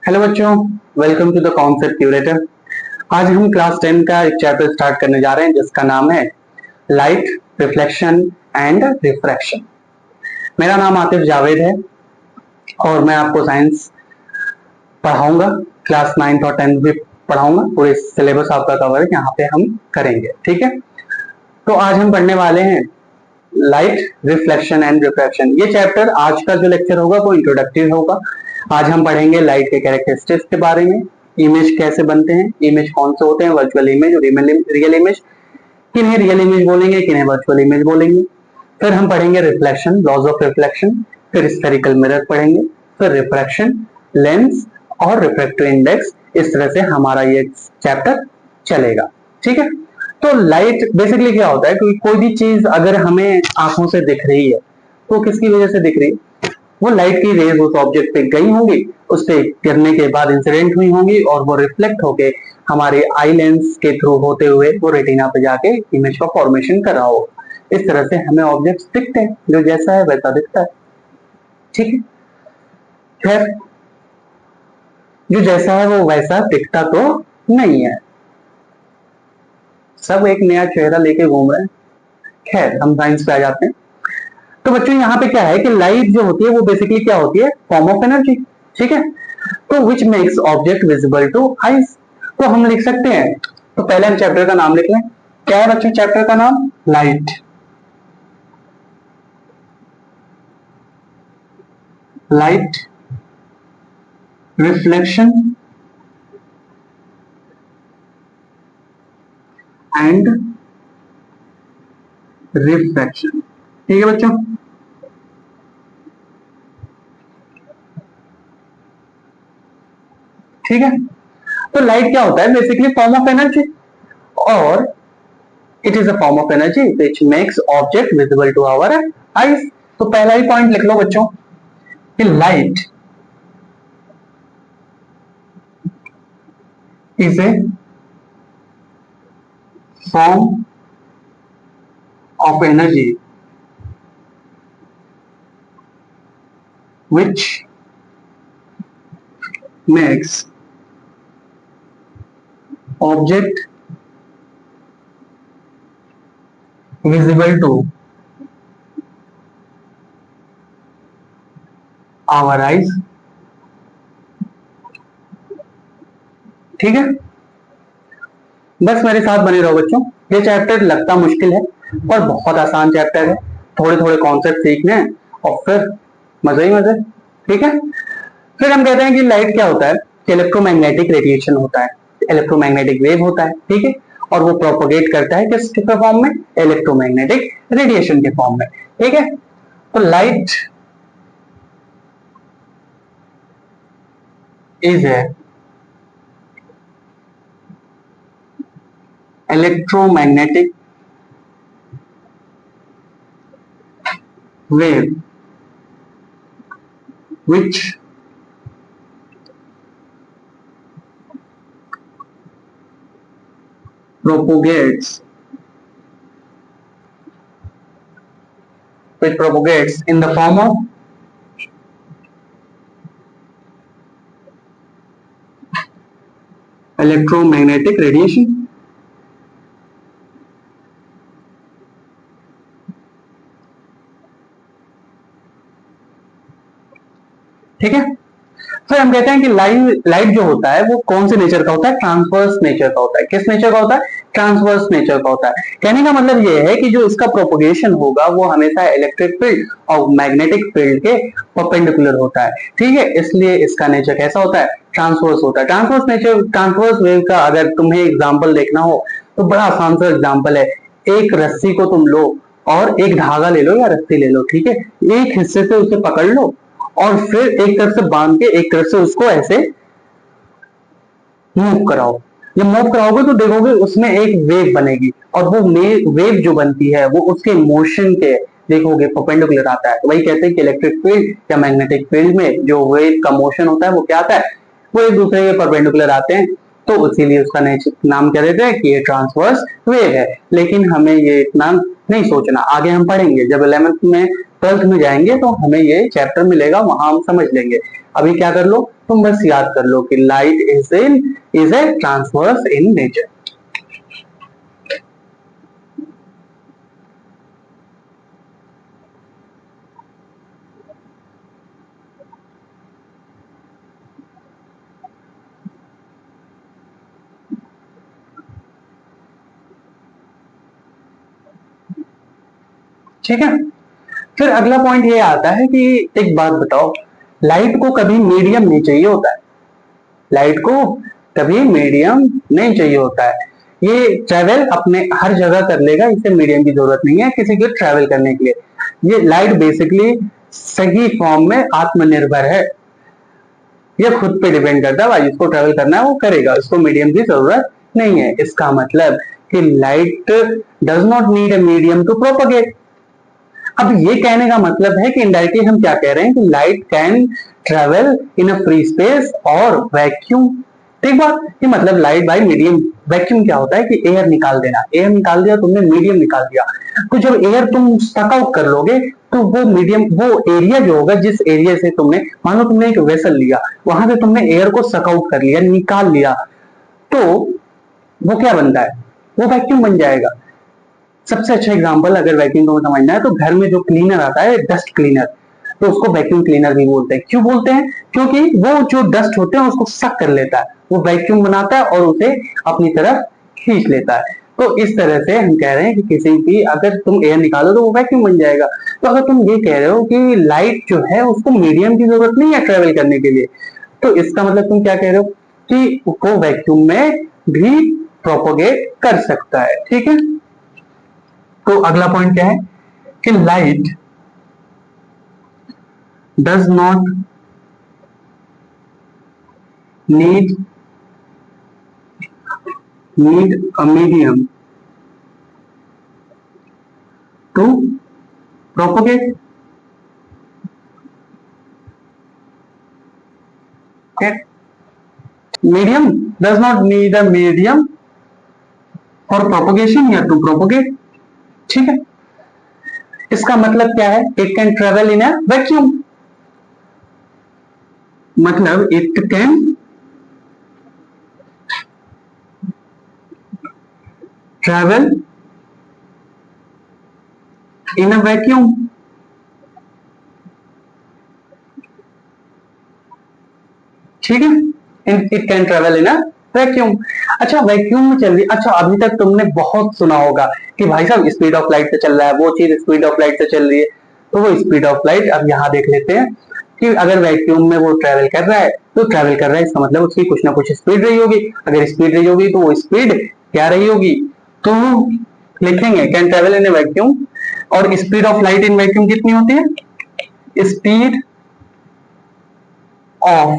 Hello बच्चों, welcome to the concept curator. आज हम क्लास 10 का एक चैप्टर स्टार्ट करने जा रहे हैं जिसका नाम है लाइट, रिफ्लेक्शन एंड रिफ्रैक्शन। मेरा नाम आतिफ जावेद है और मैं आपको साइंस पढ़ाऊंगा। क्लास 9th और 10th भी पढ़ाऊंगा। पूरे सिलेबस आपका कवर यहाँ पे हम करेंगे, ठीक है। तो आज हम पढ़ने वाले हैं लाइट, रिफ्लेक्शन एंड रिफ्रैक्शन। ये चैप्टर आज का जो लेक्चर होगा वो इंट्रोडक्टिव होगा। आज हम पढ़ेंगे लाइट के कैरेक्टरिस्टिक्स के बारे में, इमेज कैसे बनते हैं, इमेज कौन से होते हैं, वर्चुअल इमेज और रियल इमेज, किन्हें रियल इमेज बोलेंगे, किन्हें वर्चुअल इमेज बोलेंगे। फिर हम पढ़ेंगे रिफ्लेक्शन, लॉज ऑफ रिफ्लेक्शन, फिर स्फेरिकल मिरर पढ़ेंगे, फिर रिफ्रैक्शन, लेंस और रिफ्रैक्टिव इंडेक्स। इस तरह से हमारा ये चैप्टर चलेगा, ठीक है। तो लाइट बेसिकली क्या होता है कि कोई भी चीज अगर हमें आंखों से दिख रही है तो किसकी वजह से दिख रही है? वो लाइट की रेज उस ऑब्जेक्ट पे गई होंगी, उस पे गिरने के बाद इंसिडेंट हुई होंगी और वो रिफ्लेक्ट होके हमारे आई लेंस के थ्रू होते हुए वो रेटिना पे जाके इमेज का फॉर्मेशन कर रहा होगा। इस तरह से हमें ऑब्जेक्ट्स दिखते हैं, जो जैसा है वैसा दिखता है, ठीक है। खैर, जो जैसा है वो वैसा दिखता तो नहीं है, सब एक नया चेहरा लेके घूम रहे हैं। खैर, हम साइंस पे आ जाते हैं। तो बच्चों यहाँ पे क्या है कि लाइट जो होती है वो बेसिकली क्या होती है? फॉर्म ऑफ एनर्जी, ठीक है। तो विच makes object visible two eyes. तो हम लिख सकते हैं, तो पहले हम चैप्टर का नाम लिख लें। क्या है बच्चों चैप्टर का नाम? Light. Light, reflection and refraction, ठीक है बच्चों। ठीक है, तो लाइट क्या होता है? बेसिकली फॉर्म ऑफ एनर्जी, और it is a form of energy which makes object visible to our eyes. तो पहला ही पॉइंट लिख लो बच्चों कि light is a form of energy which makes object visible to our eyes, ठीक है। बस मेरे साथ बने रहो बच्चों। ये चैप्टर लगता मुश्किल है पर बहुत आसान चैप्टर है। थोड़े थोड़े कॉन्सेप्ट सीखने हैं और फिर मजे ही मजे, ठीक है। फिर हम कहते हैं कि लाइट क्या होता है कि इलेक्ट्रोमैग्नेटिक रेडिएशन होता है, इलेक्ट्रोमैग्नेटिक वेव होता है, ठीक है। और वो प्रोपोगेट करता है किसके फॉर्म में? इलेक्ट्रोमैग्नेटिक रेडिएशन के फॉर्म में, ठीक है। तो light is A electromagnetic wave which propagates in the form of electromagnetic radiation, ठीक है। फिर हम कहते हैं कि लाइट जो होता है वो कौन से नेचर का होता है? ट्रांसवर्स नेचर का होता है। किस नेचर का होता है? ट्रांसवर्स नेचर का होता है। कहने का मतलब ये है कि जो इसका प्रोपोगेशन होगा वो हमेशा इलेक्ट्रिक फील्ड और मैग्नेटिक फील्ड के परपेंडिकुलर होता है, ठीक है। इसलिए इसका नेचर कैसा होता है? ट्रांसवर्स होता है। ट्रांसवर्स नेचर, ट्रांसवर्स वेव का अगर तुम्हें एग्जाम्पल देखना हो तो बड़ा आसान सा एग्जाम्पल है। एक रस्सी को तुम लो और एक धागा ले लो या रस्सी ले लो, ठीक है। एक हिस्से से उसे पकड़ लो और फिर एक तरफ से बांध के एक तरफ से उसको ऐसे मूव कराओ। जब मूव कराओगे तो देखोगे उसमें एक वेव बनेगी और वो वेव जो बनती है वो उसके मोशन के देखोगे परपेंडिकुलर आता है। तो वही कहते हैं कि इलेक्ट्रिक फील्ड या मैग्नेटिक फील्ड में जो वेव का मोशन होता है वो क्या आता है? वो एक दूसरे के परपेंडिकुलर आते हैं। तो इसीलिए उसका नाम क्या देते हैं कि ये ट्रांसवर्स वेव है। लेकिन हमें ये इतना नहीं सोचना, आगे हम पढ़ेंगे जब 11th में ट्वेल्थ में जाएंगे तो हमें ये चैप्टर मिलेगा, वहां हम समझ लेंगे। अभी क्या कर लो, तुम बस याद कर लो कि light is A transverse in nature. ठीक है, फिर अगला पॉइंट ये आता है कि एक बात बताओ, लाइट को कभी मीडियम नहीं चाहिए होता है, लाइट को कभी मीडियम नहीं चाहिए होता है, ये ट्रेवल अपने हर जगह कर लेगा, इसे मीडियम की जरूरत नहीं है किसी को ट्रेवल करने के लिए। ये लाइट बेसिकली सही फॉर्म में आत्मनिर्भर है, ये खुद पे डिपेंड करता है, भाई जिसको ट्रेवल करना है वो करेगा, इसको मीडियम की जरूरत नहीं है। इसका मतलब कि light does not need a medium to propagate. अब ये कहने का मतलब है कि इनडायरेक्टली हम क्या कह रहे हैं कि light can travel in a free space और वैक्यूम। ठीक बात, ये मतलब लाइट बाय मीडियम, वैक्यूम क्या होता है कि एयर निकाल देना, एयर निकाल दिया तुमने, मीडियम निकाल दिया, तो जब एयर तुम सक आउट कर लोगे तो वो मीडियम, वो एरिया जो होगा जिस एरिया से तुमने, मानो तुमने एक वेसल लिया, वहां से तुमने एयर को सक आउट कर लिया, निकाल लिया, तो वो क्या बनता है, वो वैक्यूम बन जाएगा। सबसे अच्छा एग्जांपल अगर वैक्यूम को समझना है तो घर में जो क्लीनर आता है, डस्ट क्लीनर, तो उसको वैक्यूम क्लीनर भी बोलते हैं। क्यों बोलते हैं, क्योंकि वो जो डस्ट होते हैं उसको सक कर लेता है, वो वैक्यूम बनाता है और उसे अपनी तरफ खींच लेता है। तो इस तरह से हम कह रहे हैं कि किसी भी, अगर तुम एयर निकालो तो वो वैक्यूम बन जाएगा। तो अगर तुम ये कह रहे हो कि लाइट जो है उसको मीडियम की जरूरत नहीं है ट्रेवल करने के लिए, तो इसका मतलब तुम क्या कह रहे हो कि वो वैक्यूम में भी प्रोपोगेट कर सकता है। ठीक है, तो अगला पॉइंट क्या है कि light does not need a medium to propagate. Medium does not need a medium for propagation या टू प्रोपोगेट। ठीक है, इसका मतलब क्या है, it can travel in a vacuum, मतलब it can travel in a vacuum. ठीक है, it can travel in a vacuum. अच्छा, वैक्यूम में चल रही, अच्छा अभी तक तुमने बहुत सुना होगा कि भाई साहब स्पीड ऑफ लाइट से चल रहा है, वो चीज स्पीड ऑफ लाइट से चल रही है, तो वो स्पीड ऑफ लाइट अब यहां देख लेते हैं कि अगर वैक्यूम में वो ट्रेवल कर रहा है तो ट्रेवल कर रहा है, इसका मतलब उसकी कुछ ना कुछ स्पीड रही होगी, अगर स्पीड रही होगी तो वो स्पीड क्या रही होगी, तो लिखेंगे can travel in a vacuum. और speed of light in vacuum कितनी होती है, speed of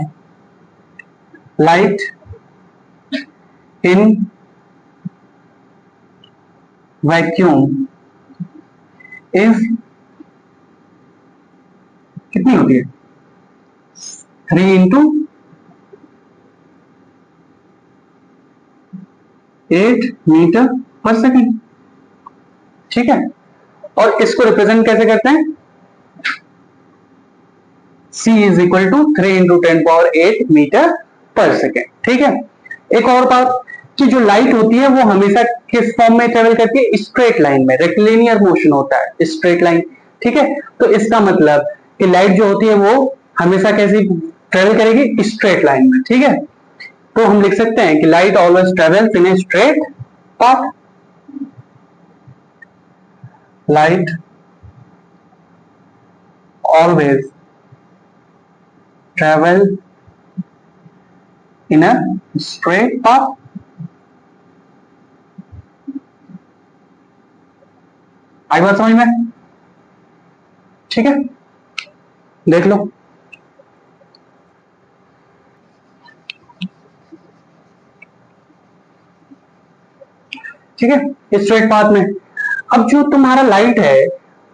light in vacuum is कितनी होती है, 3 × 8 मीटर पर सेकेंड। ठीक है, और इसको रिप्रेजेंट कैसे करते हैं, c is equal to 3 × 10⁸ metre per second. ठीक है, एक और बात कि जो लाइट होती है वो हमेशा किस फॉर्म में ट्रेवल करती है, स्ट्रेट लाइन में, रेक्टिलिनियर मोशन होता है, स्ट्रेट लाइन। ठीक है, तो इसका मतलब कि लाइट जो होती है वो हमेशा कैसी ट्रेवल करेगी, स्ट्रेट लाइन में। ठीक है, तो हम लिख सकते हैं कि light always travels in a straight path, light always travel in a straight path. आई बात समझ में, ठीक है, देख लो। ठीक है, स्ट्रेट पाथ में अब जो तुम्हारा लाइट है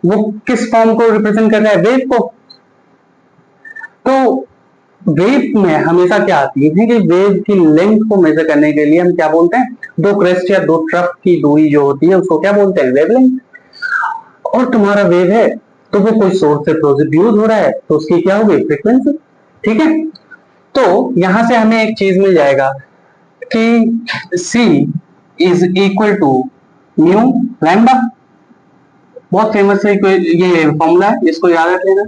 वो किस फॉर्म को रिप्रेजेंट कर रहा है, वेव को। तो वेव में हमेशा क्या आती है कि वेव की लेंथ को मेजर करने के लिए हम क्या बोलते हैं, दो क्रेस्ट या दो ट्रफ की दूरी जो होती है उसको क्या बोलते हैं, वेवलेंथ। और तुम्हारा वेव है तो वो कोई सोर्स से प्रोड्यूस हो रहा है तो उसकी क्या होगी, फ्रीक्वेंसी। ठीक है, तो यहां से हमें एक चीज मिल जाएगा कि C is equal to mu lambda. बहुत फेमस है ये फॉर्मूला है, इसको याद रख लेना।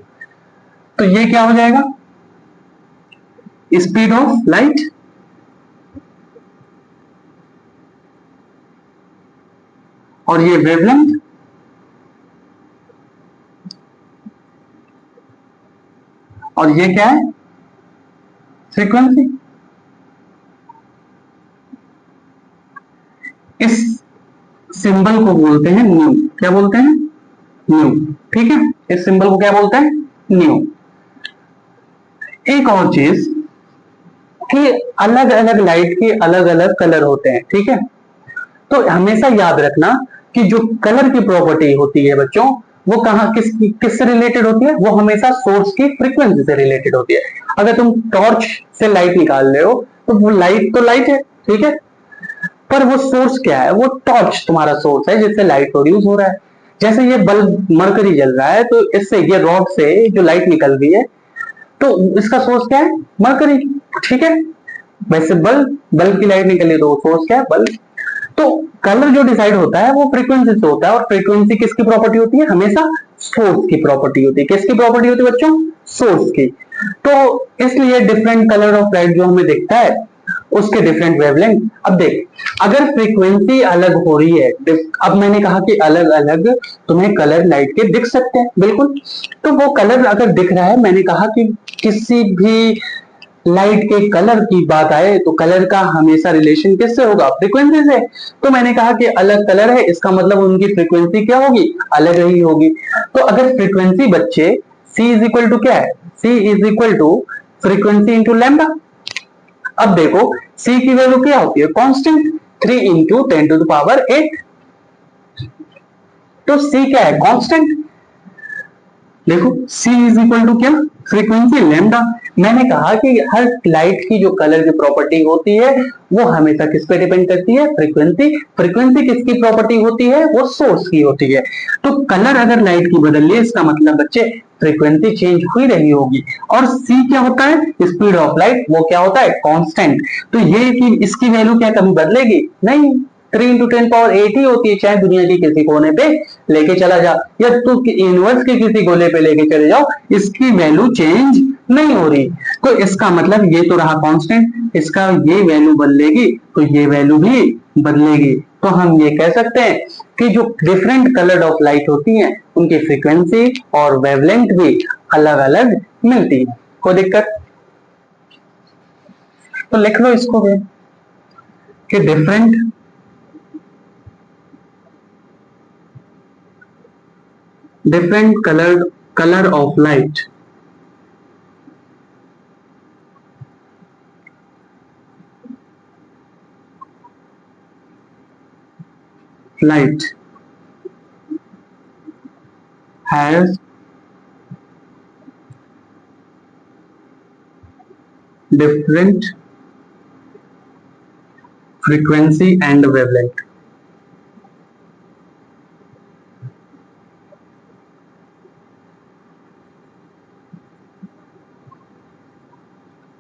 तो ये क्या हो जाएगा, स्पीड ऑफ लाइट और ये वेवलेंथ और ये क्या है, फ्रीक्वेंसी। इस सिंबल को बोलते हैं न्यू। क्या बोलते हैं, न्यू। ठीक है, इस सिंबल को क्या बोलते हैं, न्यू। एक और चीज कि अलग अलग लाइट के अलग अलग कलर होते हैं। ठीक है, तो हमेशा याद रखना कि जो कलर की प्रॉपर्टी होती है बच्चों, वो कहाँ किससे रिलेटेड होती है, वो हमेशा सोर्स की फ्रीक्वेंसी से रिलेटेड होती है। अगर तुम टॉर्च से लाइट निकाल रहे हो तो वो लाइट तो लाइट है, ठीक है, पर वो सोर्स क्या है, वो टॉर्च तुम्हारा सोर्स है जिससे लाइट प्रोड्यूस हो रहा है। जैसे ये बल्ब मरकरी जल रहा है तो इससे ये रॉड से जो लाइट निकल रही है तो इसका सोर्स क्या है, मरकरी। ठीक है, वैसे बल्ब बल्ब की लाइट निकली तो सोर्स क्या है, बल्ब। तो कलर जो डिसाइड होता है वो फ्रीक्वेंसी से होता है, और फ्रीक्वेंसी किसकी प्रॉपर्टी होती है, हमेशा सोर्स की प्रॉपर्टी होती है। किसकी प्रॉपर्टी होती है बच्चों, सोर्स की। तो इसलिए डिफरेंट कलर ऑफ लाइट जो हमें दिखता है उसके डिफरेंट वेवलेंथ। अब देख, अगर फ्रीक्वेंसी अलग हो रही है, अब मैंने कहा कि अलग अलग तुम्हें कलर लाइट के दिख सकते हैं, बिल्कुल। तो वो कलर अगर दिख रहा है, मैंने कहा कि किसी भी लाइट के कलर की बात आए तो कलर का हमेशा रिलेशन किससे होगा, फ्रीक्वेंसी से। तो मैंने कहा कि अलग कलर है, इसका मतलब उनकी फ्रीक्वेंसी क्या होगी, अलग ही होगी। तो अगर फ्रीक्वेंसी बच्चे C इज इक्वल टू क्या है, C is equal to frequency into lambda. अब देखो C की वैल्यू क्या होती है, कांस्टेंट, 3 इंटू 10⁸ तो C क्या है, कांस्टेंट। देखो C इज इक्वल टू क्या, फ्रीक्वेंसी लैम्डा। मैंने कहा कि हर लाइट की जो कलर की प्रॉपर्टी होती है वो हमेशा किस पे डिपेंड करती है, फ्रीक्वेंसी। फ्रीक्वेंसी किसकी प्रॉपर्टी होती है, वो सोर्स की होती है। तो कलर अगर लाइट की बदल ली, इसका मतलब बच्चे फ्रीक्वेंसी चेंज हुई रही होगी। और C क्या होता है, स्पीड ऑफ लाइट, वो क्या होता है, कांस्टेंट। तो ये कि इसकी वैल्यू क्या कभी बदलेगी नहीं, 3 इंटू 10⁸ ही होती है, चाहे दुनिया के किसी कोने पे लेके चला जा, या तू यूनिवर्स के किसी गोले पे लेके चले जाओ, इसकी वैल्यू चेंज नहीं हो रही। तो इसका मतलब ये तो रहा कांस्टेंट, इसका ये वैल्यू बदलेगी तो ये वैल्यू भी बदलेगी। तो हम ये कह सकते हैं कि जो डिफरेंट कलर ऑफ लाइट होती हैं उनकी फ्रीक्वेंसी और वेवलेंथ भी अलग अलग मिलती है। कोई दिक्कत, तो लिख लो इसको भी कि different colour of light has different frequency and wavelength।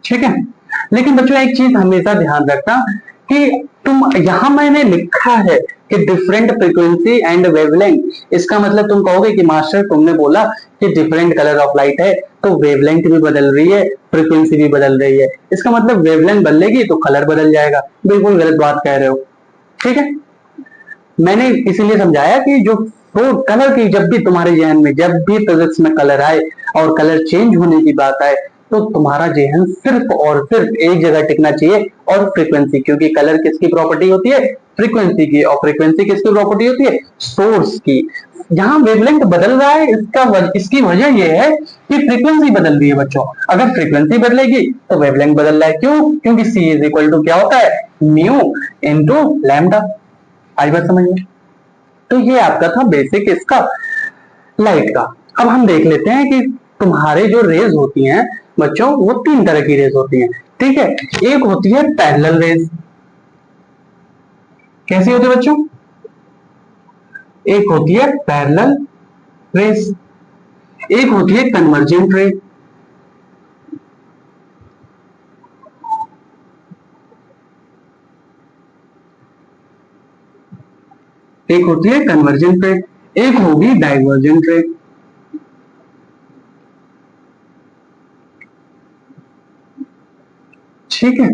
ठीक है, लेकिन बच्चों एक चीज हमेशा ध्यान रखना कि तुम यहां मैंने लिखा है कि डिफरेंट फ्रीक्वेंसी एंड वेवलेंथ, इसका मतलब तुम कहोगे कि मास्टर तुमने बोला कि डिफरेंट कलर ऑफ लाइट है तो वेवलेंथ भी बदल रही है, फ्रीक्वेंसी भी बदल रही है, इसका मतलब वेवलेंथ बदलेगी तो कलर बदल जाएगा। बिल्कुल गलत बात कह रहे हो। ठीक है, मैंने इसीलिए समझाया कि जो तो कलर की जब भी तुम्हारे जहन में जब भी फिजिक्स में कलर आए और कलर चेंज होने की बात आए तो तुम्हारा जहन सिर्फ और सिर्फ एक जगह टिकना चाहिए, और फ्रीक्वेंसी। क्योंकि कलर किसकी प्रॉपर्टी होती है, फ्रीक्वेंसी की, और फ्रीक्वेंसी किसकी प्रॉपर्टी होती है, सोर्स की। जहां वेवलेंथ बदल रहा है इसकी वजह यह है कि फ्रीक्वेंसी बदल रही है बच्चों। अगर फ्रीक्वेंसी बदलेगी तो वेवलेंथ बदल रहा है, क्यों, क्योंकि C इज इक्वल टू क्या होता है, म्यू इंटू लैम्डा। आई बात समझ में। तो ये आपका था बेसिक इसका लाइट का। अब हम देख लेते हैं कि तुम्हारे जो रेज होती हैं बच्चों, वो 3 तरह की रेज होती हैं। ठीक है, एक होती है पैरेलल रेज। कैसी होती है बच्चों, एक होती है पैरेलल रेज एक होती है कन्वर्जेंट रे, एक होती है कन्वर्जेंट रे, एक होगी डाइवर्जेंट रे। ठीक है,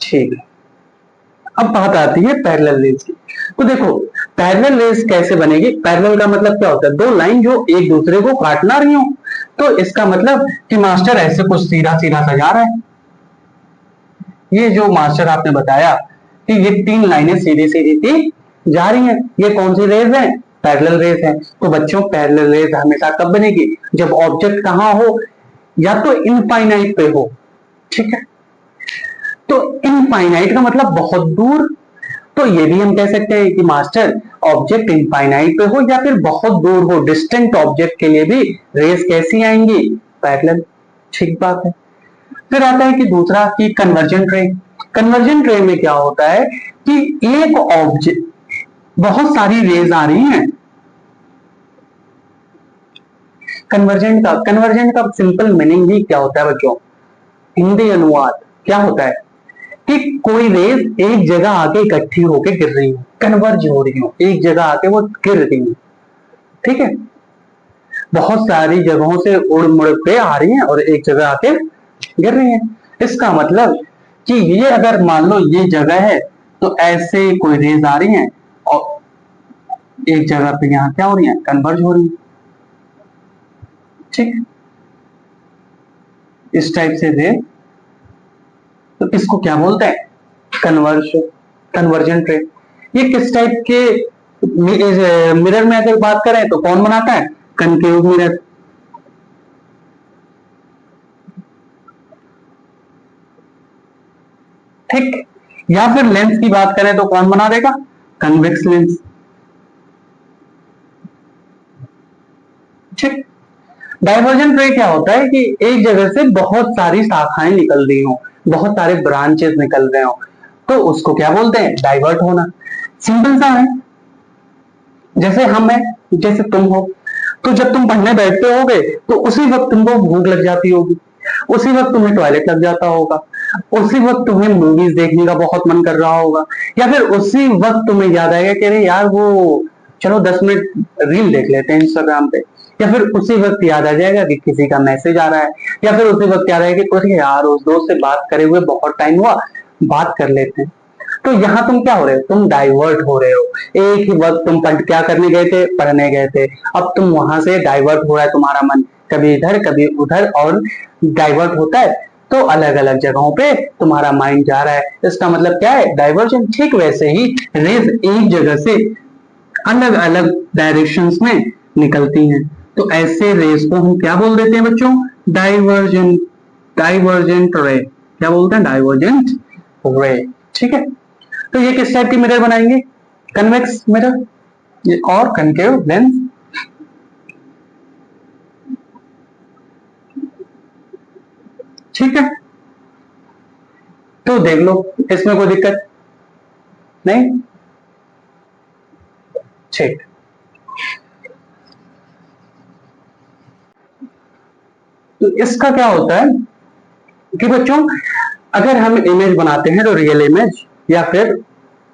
ठीक है। अब बात आती है पैरेलल रेस की। तो देखो पैरेलल रेस कैसे बनेगी। पैरेलल का मतलब क्या होता है, दो लाइन जो एक दूसरे को काट ना रही हो। तो इसका मतलब कि मास्टर ऐसे कुछ सीधा सीधा सजा रहा है। ये जो मास्टर आपने बताया कि ये तीन लाइनें सीधी सीधी सी जा रही हैं, ये कौन सी रेस है, पैरेलल रेस है। तो बच्चों पैरेलल रेस हमेशा कब बनेगी, जब ऑब्जेक्ट कहां हो, या तो इनफाइनाइट पे हो। ठीक है, तो इनफाइनाइट का मतलब बहुत दूर। तो ये भी हम कह सकते हैं कि मास्टर ऑब्जेक्ट इनफाइनाइट पे हो या फिर बहुत दूर हो, डिस्टेंट ऑब्जेक्ट के लिए भी रेस कैसी आएंगी, पैरेलल। ठीक बात है। फिर आता है कि दूसरा कि कन्वर्जेंट रे। कन्वर्जेंट रे में क्या होता है कि एक ऑब्जेक्ट, बहुत सारी रेज आ रही हैं। कन्वर्जेंट का सिंपल मीनिंग ही क्या होता है बच्चों, हिंदी अनुवाद क्या होता है कि कोई रेज एक जगह आके इकट्ठी होके गिर रही हो, कन्वर्ज हो रही हो, एक जगह आके वो गिर रही हो। ठीक है, बहुत सारी जगहों से उड़ मुड़ के आ रही हैं और एक जगह आके गिर रही हैं। इसका मतलब कि ये अगर मान लो ये जगह है, तो ऐसे कोई रेज आ रही हैं और एक जगह पे यहाँ क्या हो रही है, कन्वर्ज हो रही है। ठीक, इस टाइप से रे, तो इसको क्या बोलते हैं, कन्वर्ज, कन्वर्जेंट रे। ये किस टाइप के मिरर में अगर बात करें तो कौन बनाता है, कनकेव मिरर। ठीक, या फिर लेंस की बात करें तो कौन बना देगा, कन्वेक्स लेंस। ठीक, डाइवर्जेंट रे क्या होता है कि एक जगह से बहुत सारी शाखाएं निकल रही हो, बहुत सारे ब्रांचेस निकल रहे हो, तो उसको क्या बोलते हैं, डाइवर्ट होना। सिंपल सा है, जैसे हम है, जैसे तुम हो, तो जब तुम पढ़ने बैठते होगे तो उसी वक्त तुमको भूख लग जाती होगी, उसी वक्त तुम्हें टॉयलेट लग जाता होगा, उसी वक्त तुम्हें मूवीज देखने का बहुत मन कर रहा होगा, या फिर उसी वक्त तुम्हें याद आएगा कि अरे यार वो चलो 10 मिनट रील देख लेते हैं इंस्टाग्राम पे, या फिर उसी वक्त याद आ जाएगा कि किसी का मैसेज आ रहा है, या फिर उसी वक्त याद आएगा कि अरे यार उस दोस्त से बात करे हुए बहुत टाइम हुआ, बात कर लेते हैं। तो यहाँ तुम क्या हो रहे हो, तुम डाइवर्ट हो रहे हो। एक ही वक्त तुम क्या करने गए थे, पढ़ने गए थे, अब तुम वहां से डाइवर्ट हो रहा है तुम्हारा मन, कभी इधर कभी उधर, और डाइवर्ट होता है तो अलग अलग जगहों पे तुम्हारा माइंड जा रहा है। इसका मतलब क्या है, डाइवर्जन। ठीक वैसे ही रेज एक जगह से अलग अलग डायरेक्शंस में निकलती हैं, तो ऐसे रेज को हम क्या बोल देते हैं बच्चों, डाइवर्जेंट, डाइवर्जेंट रे। क्या बोलते हैं, डाइवर्जेंट रे। ठीक है, तो ये किस टाइप की मिरर बनाएंगे, कन्वेक्स मिरर और कनकेव लेंस। ठीक है, तो देख लो, इसमें कोई दिक्कत नहीं। ठीक, तो इसका क्या होता है कि बच्चों अगर हम इमेज बनाते हैं तो रियल इमेज या फिर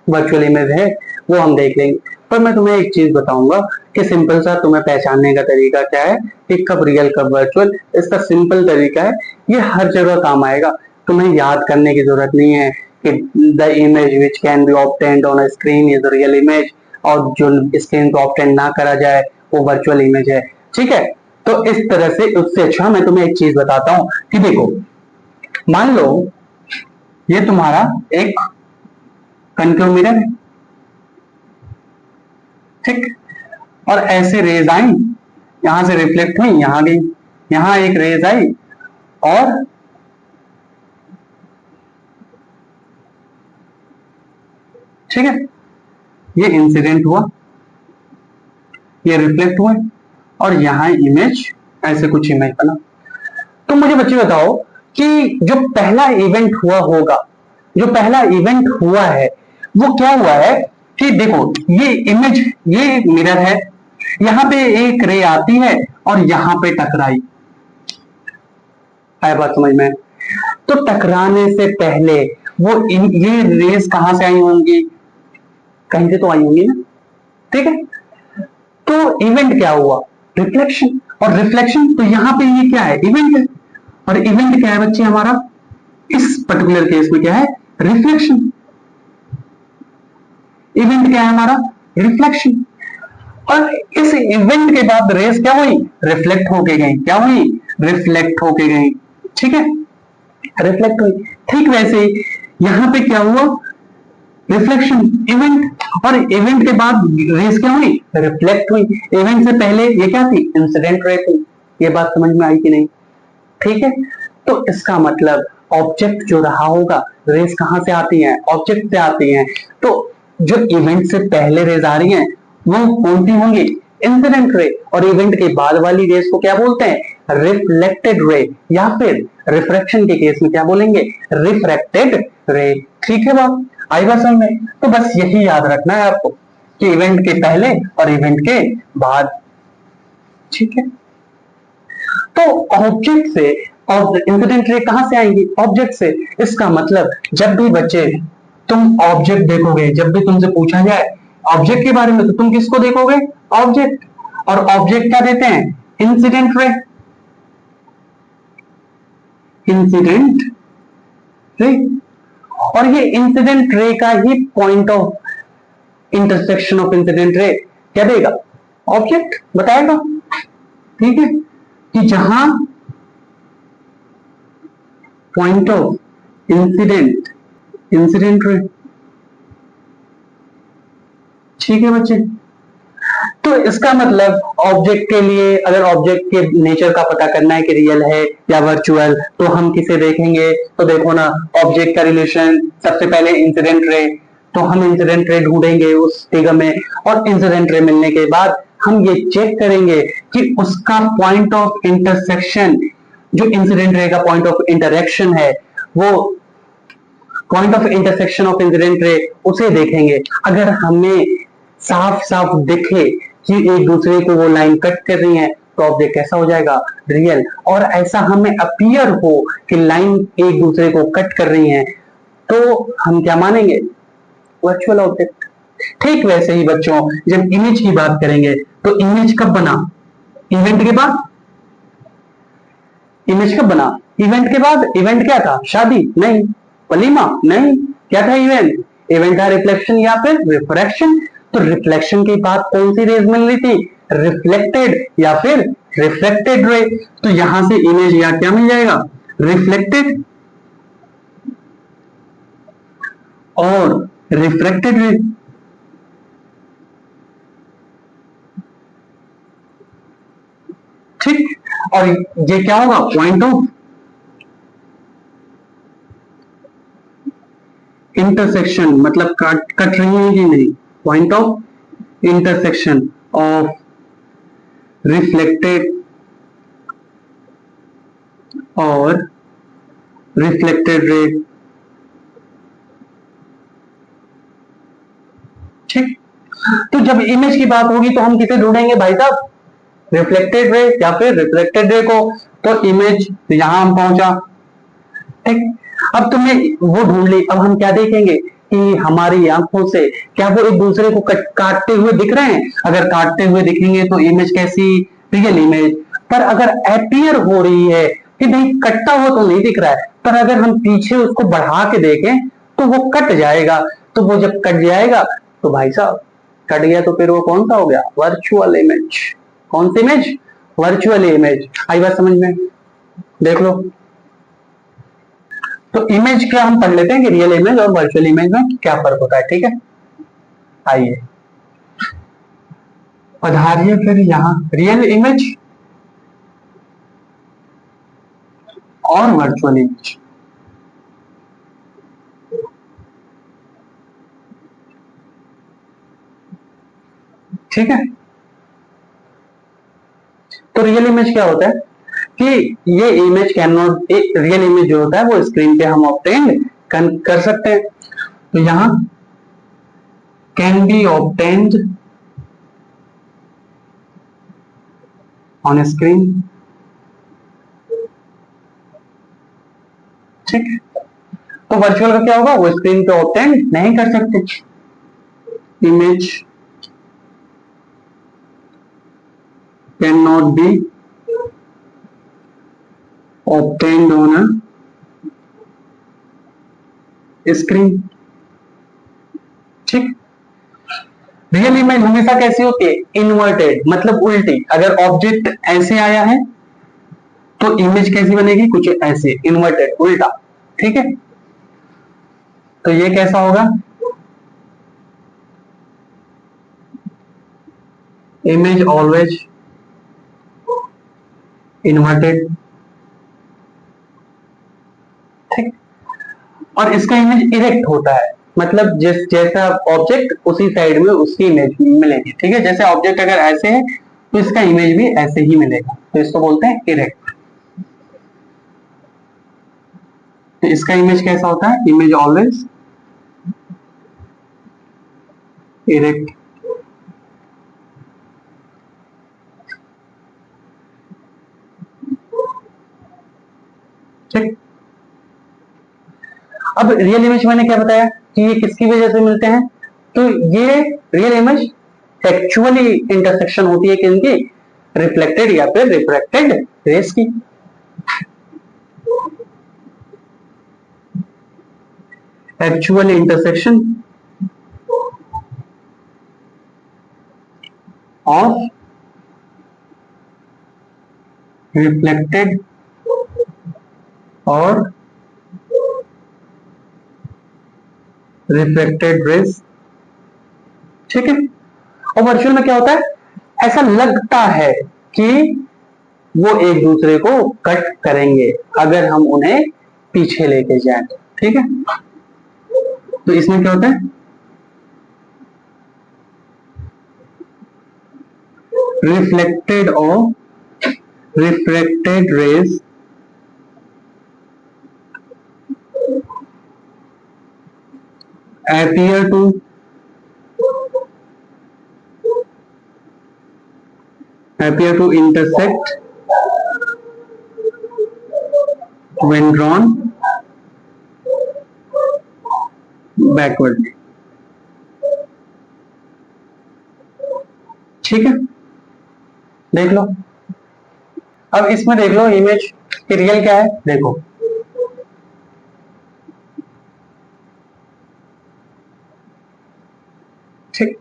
वर्चुअल इमेज है वो हम देख लेंगे। पर मैं तुम्हें एक चीज बताऊंगा कि सिंपल सा तुम्हें पहचानने का तरीका क्या है कि कब रियल कब वर्चुअल। इसका सिंपल तरीका है, ये हर जगह काम आएगा, तुम्हें याद करने की जरूरत नहीं है कि the image which can be obtained on a screen is real image, और जो स्क्रीन को ऑब्टेन ना करा जाए वो वर्चुअल इमेज है। ठीक है, तो इस तरह से उससे अच्छा मैं तुम्हें एक चीज बताता हूँ कि देखो, मान लो ये तुम्हारा एक कनकेव मिरर है। ठीक, और ऐसे रेज आई, यहां से रिफ्लेक्ट हुई, यहां गई, यहां एक रेज आई और ठीक है, ये इंसिडेंट हुआ, ये रिफ्लेक्ट हुआ, और यहां इमेज, ऐसे कुछ इमेज बना। तो मुझे बच्चे बताओ कि जो पहला इवेंट हुआ होगा, जो पहला इवेंट हुआ है वो क्या हुआ है कि देखो ये इमेज, ये मिरर है, यहाँ पे एक रे आती है और यहाँ पे टकराई, आया बात समझ में? तो टकराने से पहले ये रेस कहां से आई होंगी, कहीं से तो आई होंगी ना, ठीक है। तो इवेंट क्या हुआ, रिफ्लेक्शन, और रिफ्लेक्शन तो यहाँ पे ये क्या है, इवेंट है, और इवेंट क्या है बच्चे हमारा, इस पर्टिकुलर केस में क्या है, रिफ्लेक्शन। इवेंट क्या है हमारा, रिफ्लेक्शन। और इस इवेंट के बाद रेस क्या हुई, रिफ्लेक्ट होके गई, क्या हुई, रिफ्लेक्ट होके गई, ठीक है, रिफ्लेक्ट हुई। ठीक वैसे ही यहां पे क्या हुआ, रिफ्लेक्शन, इवेंट, और इवेंट के बाद रेस क्या हुई, रिफ्लेक्ट हुई। इवेंट से पहले ये क्या थी, इंसिडेंट रे थी। ये बात समझ में आई कि नहीं, ठीक है। तो इसका मतलब ऑब्जेक्ट जो रहा होगा, रेस कहां से आती है, ऑब्जेक्ट से आती है। तो जो इवेंट से पहले रेज आ रही हैं वो कौन सी होंगी, इंसिडेंट रे, और इवेंट के बाद वाली रेस को क्या बोलते हैं, रिफ्लेक्टेड रे, या फिर रिफ्रैक्शन के केस में क्या बोलेंगे, रिफ्रैक्टेड रे। ठीक है बात, आई बात समझ में? तो बस यही याद रखना है आपको कि इवेंट के पहले और इवेंट के बाद, ठीक है। तो ऑब्जेक्ट से, और इंसिडेंट रे कहां से आएंगी, ऑब्जेक्ट से। इसका मतलब जब भी बच्चे तुम ऑब्जेक्ट देखोगे, जब भी तुमसे पूछा जाए ऑब्जेक्ट के बारे में, तो तुम किसको देखोगे, ऑब्जेक्ट। और ऑब्जेक्ट क्या देते हैं, इंसिडेंट रे, इंसिडेंट रे। और ये इंसिडेंट रे का ही point of intersection of incident ray क्या देगा, ऑब्जेक्ट बताएगा, ठीक है, कि जहां पॉइंट ऑफ इंसिडेंट रे, ठीक है बच्चे। तो इसका मतलब ऑब्जेक्ट के लिए, अगर ऑब्जेक्ट के नेचर का पता करना है कि रियल है या वर्चुअल, तो हम किसे देखेंगे, तो देखो ना, ऑब्जेक्ट का रिलेशन सबसे पहले इंसिडेंट रे, तो हम इंसिडेंट रे ढूंढेंगे उस फिगर में, और इंसिडेंट रे मिलने के बाद हम ये चेक करेंगे कि उसका पॉइंट ऑफ इंटरसेक्शन, जो इंसिडेंट रे का पॉइंट ऑफ इंटरेक्शन है, वो point of intersection of incident रे, उसे देखेंगे। अगर हमें साफ साफ दिखे कि एक दूसरे को वो लाइन कट कर रही है, तो ऑब्जेक्ट कैसा हो जाएगा, रियल। और ऐसा हमें अपीयर हो कि लाइन एक दूसरे को कट कर रही है, तो हम क्या मानेंगे, वर्चुअल ऑब्जेक्ट। ठीक वैसे ही बच्चों, जब इमेज की बात करेंगे, तो इमेज कब बना, इवेंट के बाद। इमेज कब बना, इवेंट के बाद। इवेंट क्या था, शादी नहीं, वलीमा नहीं, क्या था इवेंट, इवेंट था रिफ्लेक्शन या फिर रिफ्रैक्शन। तो रिफ्लेक्शन के बाद कौन सी रेज मिल रही थी, रिफ्लेक्टेड या फिर रिफ्लेक्टेड रे। तो यहां से इमेज या क्या मिल जाएगा, रिफ्लेक्टेड और रिफ्रैक्टेड रे, ठीक। और ये क्या होगा, पॉइंट ऑफ इंटरसेक्शन, मतलब कट रही है कि नहीं, point of intersection of reflected और रिफ्लेक्टेड रे, ठीक। तो जब इमेज की बात होगी तो हम किसे ढूंढेंगे भाई साहब, रिफ्लेक्टेड रे या फिर रिफ्लेक्टेड रे को। तो इमेज यहां हम पहुंचा, ठीक। अब तुमने वो ढूंढ ली, अब हम क्या देखेंगे कि हमारी आंखों से क्या वो एक दूसरे को काटते हुए दिख रहे हैं। अगर काटते हुए दिखेंगे तो इमेज कैसी, रियल इमेज। पर अगर अपीयर हो रही है कि नहीं, कटता हुआ तो नहीं दिख रहा है, पर अगर हम पीछे उसको बढ़ा के देखें तो वो कट जाएगा। तो वो जब कट जाएगा तो भाई साहब, कट गया तो फिर वो कौन सा हो गया, वर्चुअल इमेज। कौन सी इमेज, वर्चुअल इमेज। आई बात समझ में, देख लो। तो इमेज का हम पढ़ लेते हैं कि रियल इमेज और वर्चुअल इमेज में क्या फर्क होता है, ठीक है। आइए पधारिए फिर यहां, रियल इमेज और वर्चुअल इमेज, ठीक है। तो रियल इमेज क्या होता है कि ये image can not, real image जो होता है वो स्क्रीन पे हम ऑब्टेन कर सकते हैं। तो यहां can be obtained on screen. ठीक, तो वर्चुअल का क्या होगा, वो स्क्रीन पे ऑब्टेन नहीं कर सकते। Image can not be obtained on a screen। ठीक, रियल इमेज हमेशा कैसी होती है, इन्वर्टेड, मतलब उल्टी। अगर ऑब्जेक्ट ऐसे आया है तो इमेज कैसी बनेगी, कुछ ऐसे, इन्वर्टेड, उल्टा। ठीक है, तो ये कैसा होगा, इमेज ऑलवेज इन्वर्टेड। ठीक, और इसका इमेज इरेक्ट होता है, मतलब जिस जैसा ऑब्जेक्ट उसी साइड में उसकी इमेज मिलेगी। ठीक है, जैसे ऑब्जेक्ट अगर ऐसे है तो इसका इमेज भी ऐसे ही मिलेगा, तो इसको बोलते हैं इरेक्ट। तो इसका इमेज कैसा होता है, इमेज ऑलवेज इरेक्ट। ठीक, अब रियल इमेज मैंने क्या बताया कि ये किसकी वजह से मिलते हैं, तो ये रियल इमेज एक्चुअली इंटरसेक्शन होती है किनकी, रिफ्लेक्टेड या फिर रिफ्रैक्टेड रेस की। एक्चुअल इंटरसेक्शन ऑफ रिफ्लेक्टेड और रिफ्लेक्टेड रेस। ठीक है, और वर्चुअल में क्या होता है, ऐसा लगता है कि वो एक दूसरे को कट करेंगे अगर हम उन्हें पीछे लेके जाएं। ठीक है, तो इसमें क्या होता है, रिफ्लेक्टेड और refracted rays appear to intersect when drawn backward। ठीक है, देख लो, अब इसमें देख लो इमेज की रियल क्या है, देखो ठीक,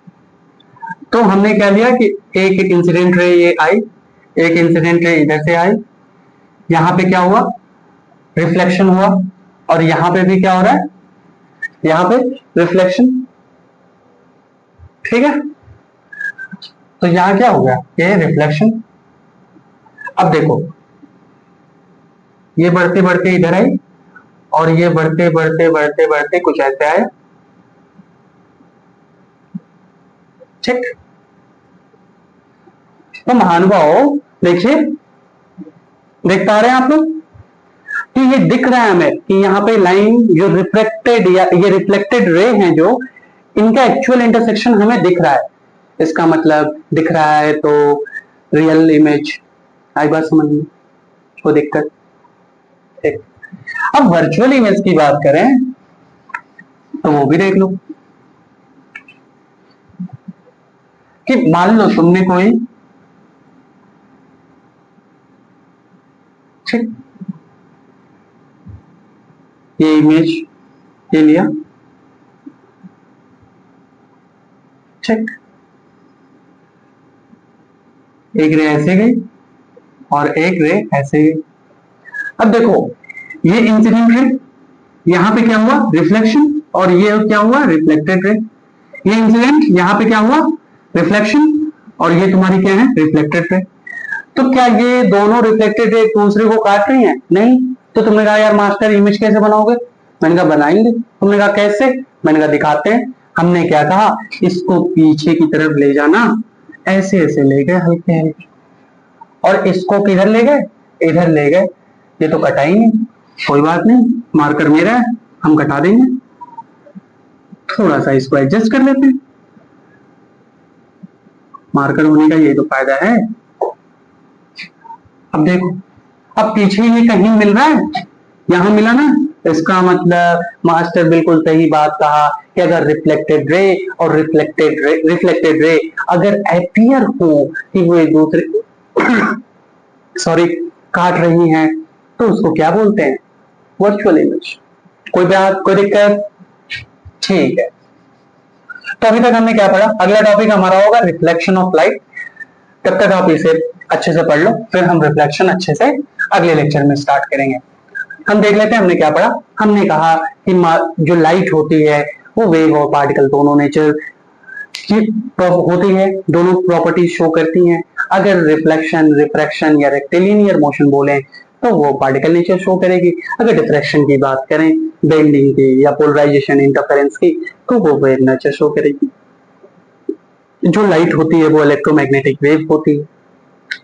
तो हमने क्या लिया कि एक इंसिडेंट रे ये आई, एक इंसिडेंट रे इधर से आई, यहां पे क्या हुआ, रिफ्लेक्शन हुआ, और यहां पे भी क्या हो रहा है, यहां पे रिफ्लेक्शन। ठीक है, तो यहां क्या हो गया, ये रिफ्लेक्शन। अब देखो, ये बढ़ते बढ़ते इधर आई, और ये बढ़ते बढ़ते बढ़ते बढ़ते कुछ ऐसे आए। ठीक, तो महानुभाव देखिए, देख पा रहे हैं आप लोग कि ये दिख रहा है हमें कि यहाँ पे लाइन जो रिफ्लेक्टेड या ये रिफ्लेक्टेड रे हैं जो, इनका एक्चुअल इंटरसेक्शन हमें दिख रहा है। इसका मतलब दिख रहा है तो रियल इमेज आई बात समझ में, को दिक्कत। ठीक, अब वर्चुअल इमेज की बात करें तो वो भी देख लो कि मान लो तुमने कोई, ठीक, ये इमेज ये लिया, ठीक, एक रे ऐसे गई और एक रे ऐसे गई। अब देखो, ये इंसिडेंट रे, यहां पे क्या हुआ, रिफ्लेक्शन, और ये क्या हुआ, रिफ्लेक्टेड रे। ये इंसिडेंट, यहां पे क्या हुआ, रिफ्लेक्शन, और ये तुम्हारी क्या है, रिफ्लेक्टेड रे। तो क्या ये दोनों रिफ्लेक्टेड रे एक दूसरे को काट रही हैं, नहीं। तो तुमने कहा यार मास्टर इमेज कैसे बनाओगे, मैंने कहा बनाएंगे। तुमने कहा कैसे, मैंने कहा दिखाते हैं। हमने क्या कहा, इसको पीछे की तरफ ले जाना, ऐसे ऐसे ले गए हल्के हल्के, और इसको किधर ले गए, इधर ले गए। ये तो कटा ही नहीं, कोई बात नहीं, मार्कर मेरा है, हम कटा देंगे, थोड़ा सा इसको एडजस्ट कर लेते हैं। मार्कर होने का ये तो फायदा है अब देखो, अब पीछे ये कहीं मिल रहा है, यहां मिला ना, इसका मतलब मास्टर बिल्कुल सही बात कहा कि अगर रिफ्लेक्टेड रे और रिफ्लेक्टेड रे अगर अपीयर हो कि वो एक दूसरे सॉरी काट रही हैं, तो उसको क्या बोलते हैं? Virtual image. कोई बात, कोई दिक्कत? ठीक है, तो अभी तक हमने क्या पढ़ा? अगला टॉपिक हमारा होगा रिफ्लेक्शन ऑफ लाइट। तब तक आप इसे अच्छे से पढ़ लो, फिर हम रिफ्लेक्शन अच्छे से अगले लेक्चर में स्टार्ट करेंगे। हम देख लेते हैं हमने क्या पढ़ा। हमने कहा कि जो लाइट होती है वो वेव और पार्टिकल दोनों नेचर की होती है, दोनों प्रॉपर्टीज शो करती हैं। अगर रिफ्लेक्शन, रिफ्रैक्शन या रेक्टिलिनियर मोशन बोले तो वो पार्टिकल नेचर शो करेगी। अगर डिफ्रैक्शन की बात करें, बेंडिंग की या पोलराइजेशन, इंटरफेरेंस की, तो वो वेव नेचर शो करेगी। जो लाइट होती है वो इलेक्ट्रोमैग्नेटिक वेव होती है,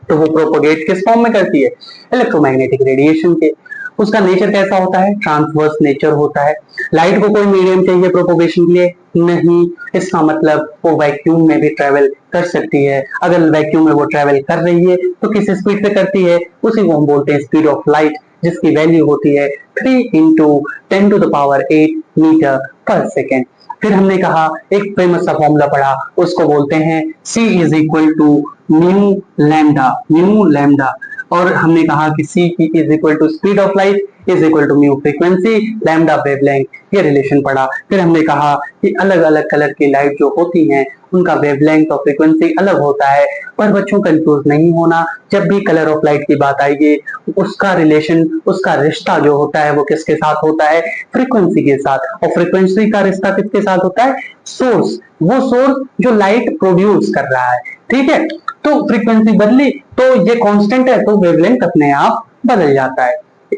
तो वो प्रोपोगेट किस फॉर्म में करती है? इलेक्ट्रोमैग्नेटिक रेडिएशन के। उसका नेचर कैसा होता है? ट्रांसवर्स नेचर होता है। लाइट को कोई मीडियम चाहिए प्रोपोगेशन के लिए? नहीं। इसका मतलब वो वैक्यूम में भी ट्रेवल कर सकती है। अगर वैक्यूम में वो ट्रेवल कर रही है तो किस स्पीड से करती है? उसी को हम बोलते हैं स्पीड ऑफ लाइट, जिसकी वैल्यू होती है 3 इंटू 10⁸ मीटर पर सेकेंड। फिर हमने कहा एक फेमस सा फॉर्मूला पढ़ा, उसको बोलते हैं C is equal to mu lambda. और हमने कहा कि C is equal to speed of light is equal to mu frequency lambda wavelength, ये रिलेशन पढ़ा। फिर हमने कहा कि अलग अलग कलर की लाइट जो होती हैं उनका वेवलेंथ और फ्रीक्वेंसी अलग होता है, पर बच्चों कंफ्यूज नहीं होना। जब भी कलर ऑफ लाइट की बात आएगी, उसका रिलेशन, उसका रिश्ता जो होता है वो किसके साथ होता है? फ्रीक्वेंसी के साथ। और फ्रीक्वेंसी का रिश्ता किसके साथ होता है? सोर्स, वो सोर्स जो लाइट प्रोड्यूस कर रहा है। ठीक है, तो फ्रीक्वेंसी बदली तो ये कांस्टेंट है, तो वेवलेंथ अपने आप बदल जाता है।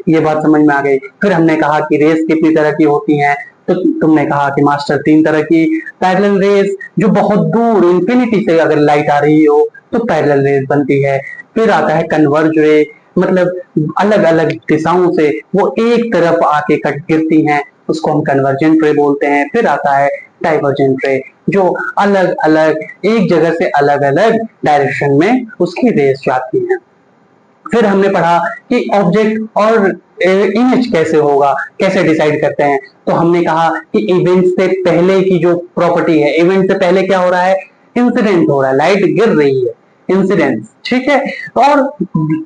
ये बात समझ में आ गई। फिर हमने कहा कि रेस कितनी तरह की होती हैं, तो तुमने कहा कि मास्टर 3 तरह की। पैरेलल रेस, जो बहुत दूर इंफिनिटी से अगर लाइट आ रही हो तो पैरेलल रेस बनती है। फिर आता है कन्वर्ज रे, मतलब अलग अलग दिशाओं से वो एक तरफ आके कट गिरती हैं, उसको हम कन्वर्जेंट रे बोलते हैं। फिर आता है डाइवर्जेंट रे, जो अलग अलग एक जगह से अलग अलग डायरेक्शन में उसकी रेस जाती है। फिर हमने पढ़ा कि ऑब्जेक्ट और इमेज कैसे होगा, कैसे डिसाइड करते हैं। तो हमने कहा कि इवेंट से पहले की जो प्रॉपर्टी है, इवेंट से पहले क्या हो रहा है? इंसिडेंट हो रहा है, लाइट गिर रही है, इंसिडेंस। ठीक है, और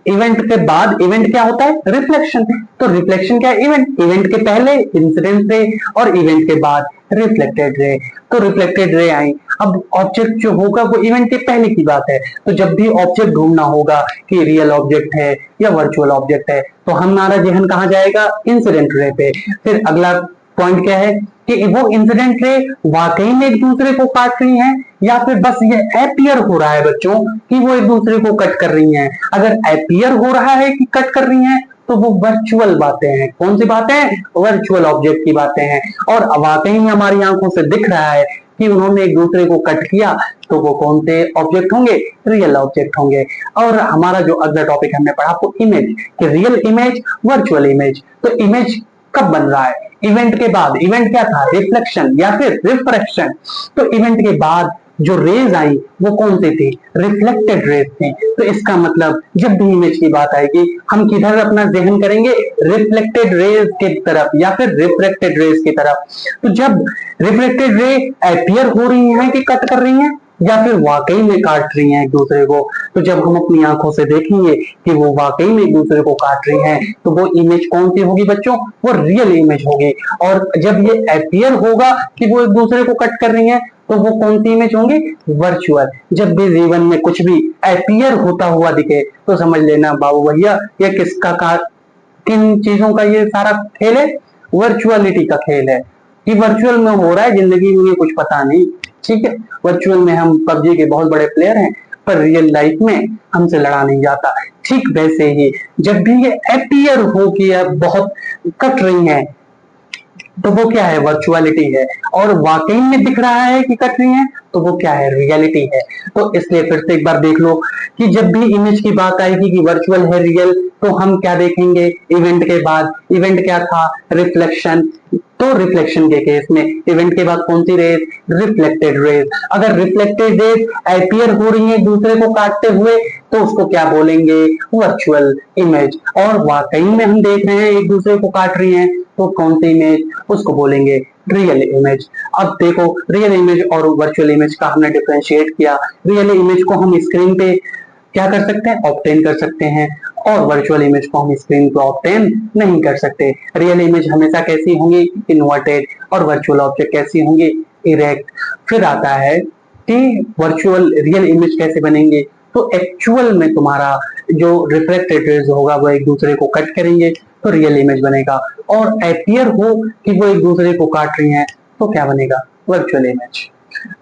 इवेंट के बाद इवेंट क्या होता है? रिफ्लेक्शन। तो रिफ्लेक्शन क्या है? इवेंट। इवेंट के पहले इंसिडेंट रे और इवेंट के बाद रिफ्लेक्टेड रे। तो रिफ्लेक्टेड रे आई। अब ऑब्जेक्ट जो होगा वो इवेंट के पहले की बात है, तो जब भी ऑब्जेक्ट ढूंढना होगा कि रियल ऑब्जेक्ट है या वर्चुअल ऑब्जेक्ट है, तो हमारा जहन कहाँ जाएगा? इंसिडेंट रे पे। फिर अगला पॉइंट क्या है कि वो इंसिडेंट रे वाकई में एक दूसरे को काट रही हैं या फिर बस ये अपीयर हो रहा है बच्चों कि वो एक दूसरे को कट कर रही हैं। अगर अपीयर हो रहा है कि कट कर रही हैं तो वो वर्चुअल बातें हैं। कौन सी बातें? वर्चुअल ऑब्जेक्ट की बातें हैं। और वाकई में हमारी आंखों से दिख रहा है कि उन्होंने एक दूसरे को कट किया, तो वो कौन से ऑब्जेक्ट होंगे? रियल ऑब्जेक्ट होंगे। और हमारा जो अगला टॉपिक हमने पढ़ा वो इमेज, कि रियल इमेज, वर्चुअल इमेज। तो इमेज कब बन रहा है? इवेंट के बाद। इवेंट क्या था? रिफ्लेक्शन या फिर रिफ्रैक्शन। तो इवेंट के बाद जो रेज आई वो कौन सी थी? रिफ्लेक्टेड रेज थी। तो इसका मतलब जब भी इमेज की बात आएगी हम किधर अपना जहन करेंगे? रिफ्लेक्टेड रेज की तरफ या फिर रिफ्रैक्टेड रेज की तरफ। तो जब रिफ्लेक्टेड रे अपीयर हो रही है कि कट कर रही है या फिर वाकई में काट रही हैं एक दूसरे को, तो जब हम अपनी आंखों से देखेंगे कि वो वाकई में एक दूसरे को काट रही हैं, तो वो इमेज कौन सी होगी बच्चों? वो रियल इमेज होगी। और जब ये अपीयर होगा कि वो एक दूसरे को कट कर रही हैं, तो वो कौन सी इमेज होंगी? वर्चुअल। जब भी जीवन में कुछ भी अपीयर होता हुआ दिखे तो समझ लेना बाबू भैया ये किसका किन चीजों का ये सारा खेल है? वर्चुअलिटी का खेल है। कि वर्चुअल में हो रहा है, जिंदगी में कुछ पता नहीं। ठीक है, वर्चुअल में हम पबजी के बहुत बड़े प्लेयर हैं, पर रियल लाइफ में हमसे लड़ा नहीं जाता। ठीक वैसे ही जब भी ये अपीयर हो कि अब बहुत कट रही हैं, तो वो क्या है? वर्चुअलिटी है। और वाकई में दिख रहा है कि कट रही हैं, तो वो क्या है, रियलिटी है। तो इसलिए फिर से एक बार देख लो कि जब भी इमेज की बात आएगी कि वर्चुअल है रियल, तो हम क्या देखेंगे इवेंट के बाद, इवेंट क्या था, रिफ्लेक्शन। तो रिफ्लेक्शन के केस में इवेंट के बाद कौन सी रेज, रिफ्लेक्टेड रेज। अगर रिफ्लेक्टेड रेज अपीयर हो रही है दूसरे को काटते हुए तो उसको क्या बोलेंगे, वर्चुअल इमेज। और वाकई में हम देख रहे हैं एक दूसरे को काट रही हैं तो कौन सी इमेज, उसको बोलेंगे रियल इमेज। अब देखो रियल इमेज और वर्चुअल इमेज का हमने डिफरेंशिएट किया। रियल इमेज को हम स्क्रीन पे क्या कर सकते हैं, ऑब्टेन कर सकते हैं, और वर्चुअल इमेज को हम स्क्रीन पे ऑब्टेन नहीं कर सकते। रियल इमेज हमेशा कैसी होंगी, इन्वर्टेड, और वर्चुअल ऑब्जेक्ट कैसी होंगी, इरेक्ट। फिर आता है कि वर्चुअल रियल इमेज कैसे बनेंगे, तो एक्चुअल में तुम्हारा जो रिफ्लेक्टेड रेज होगा वो एक दूसरे को कट करेंगे तो रियल इमेज बनेगा, और अपीयर हो कि वो एक दूसरे को काट रही हैं तो क्या बनेगा, वर्चुअल इमेज।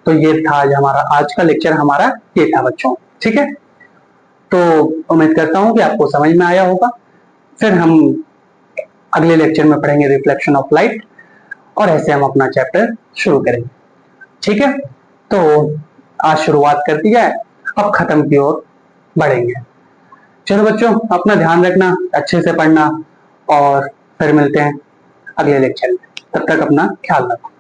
तो ये था आज हमारा, आज का लेक्चर हमारा ये था बच्चों, ठीक है। तो उम्मीद करता हूं कि आपको समझ में आया होगा। फिर हम अगले लेक्चर में पढ़ेंगे रिफ्लेक्शन ऑफ लाइट, और ऐसे हम अपना चैप्टर शुरू करेंगे, ठीक है। तो आज शुरुआत कर दी जाए, अब खत्म की ओर बढ़ेंगे। चलो बच्चों, अपना ध्यान रखना, अच्छे से पढ़ना, और फिर मिलते हैं अगले लेक्चर में। तब तक अपना ख्याल रखो।